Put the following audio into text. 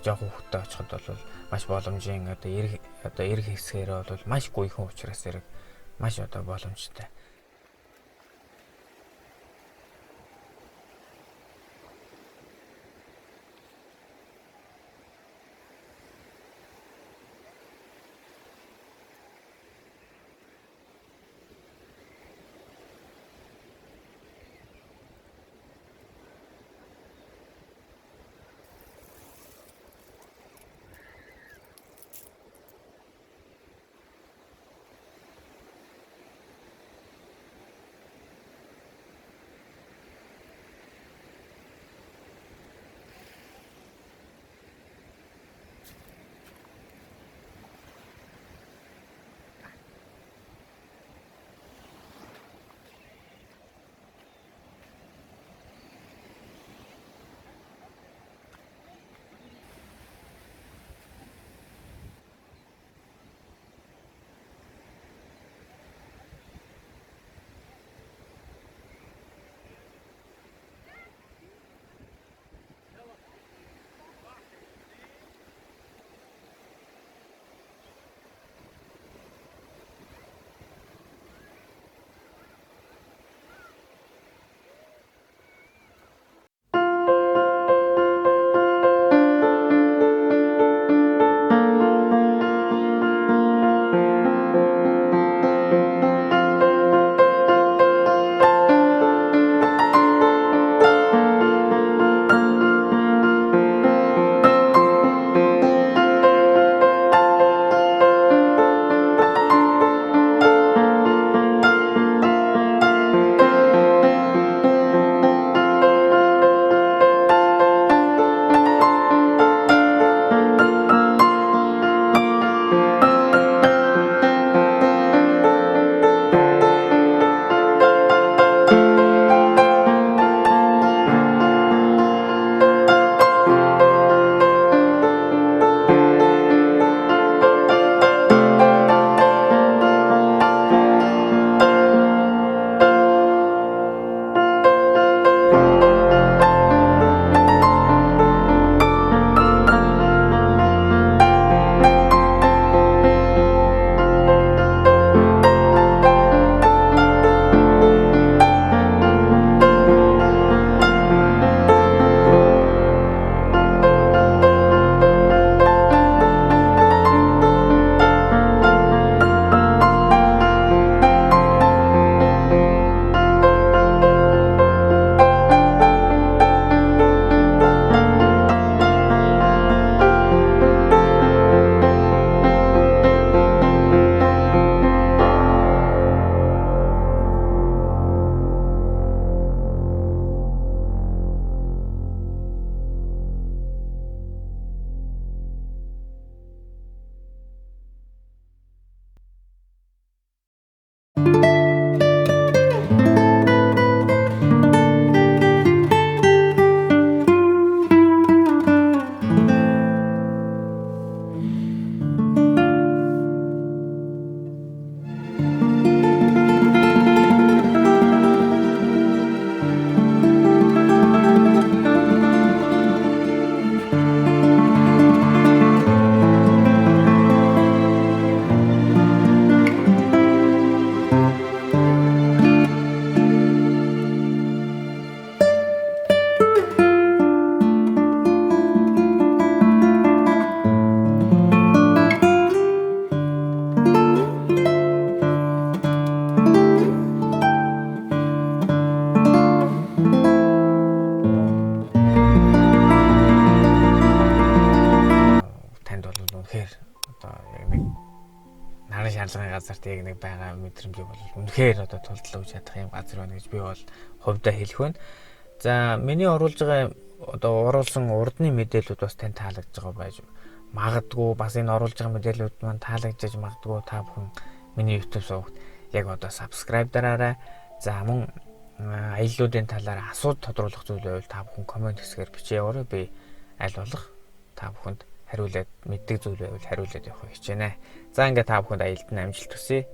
жоох хүүхдтэй очиход бол маш боломжийн одоо эрг хэсгээр бол маш гүйхэн учраас зэрэг маш одоо боломжтой. шаардлагын газарт яг нэг байгаа мэдрэмж бол үнэхээр одоо тулдлаа үж чадах юм газар байна гэж би бол хувьдаа хэлэх байна. За миний оруулж байгаа одоо оруулсан урдны мэдээлүүд бас тань таалагдж байгаа байж магадгүй, бас энэ оруулж байгаа мэдээлүүд маань таалагдж магадгүй та бүхэн миний YouTube сувагт яг одоо subscribe дараарай. За мөн аяллуудын талаар асуулт тодруулах зүйл байвал та бүхэн комент хэсгээр бичээорой. Би аль болох та бүхэнд хариулаад мэддэг зүйл байвал хариулаад явахыг хичээнэ. За ингээд та бүхэнд аялалд амжилт хүсье.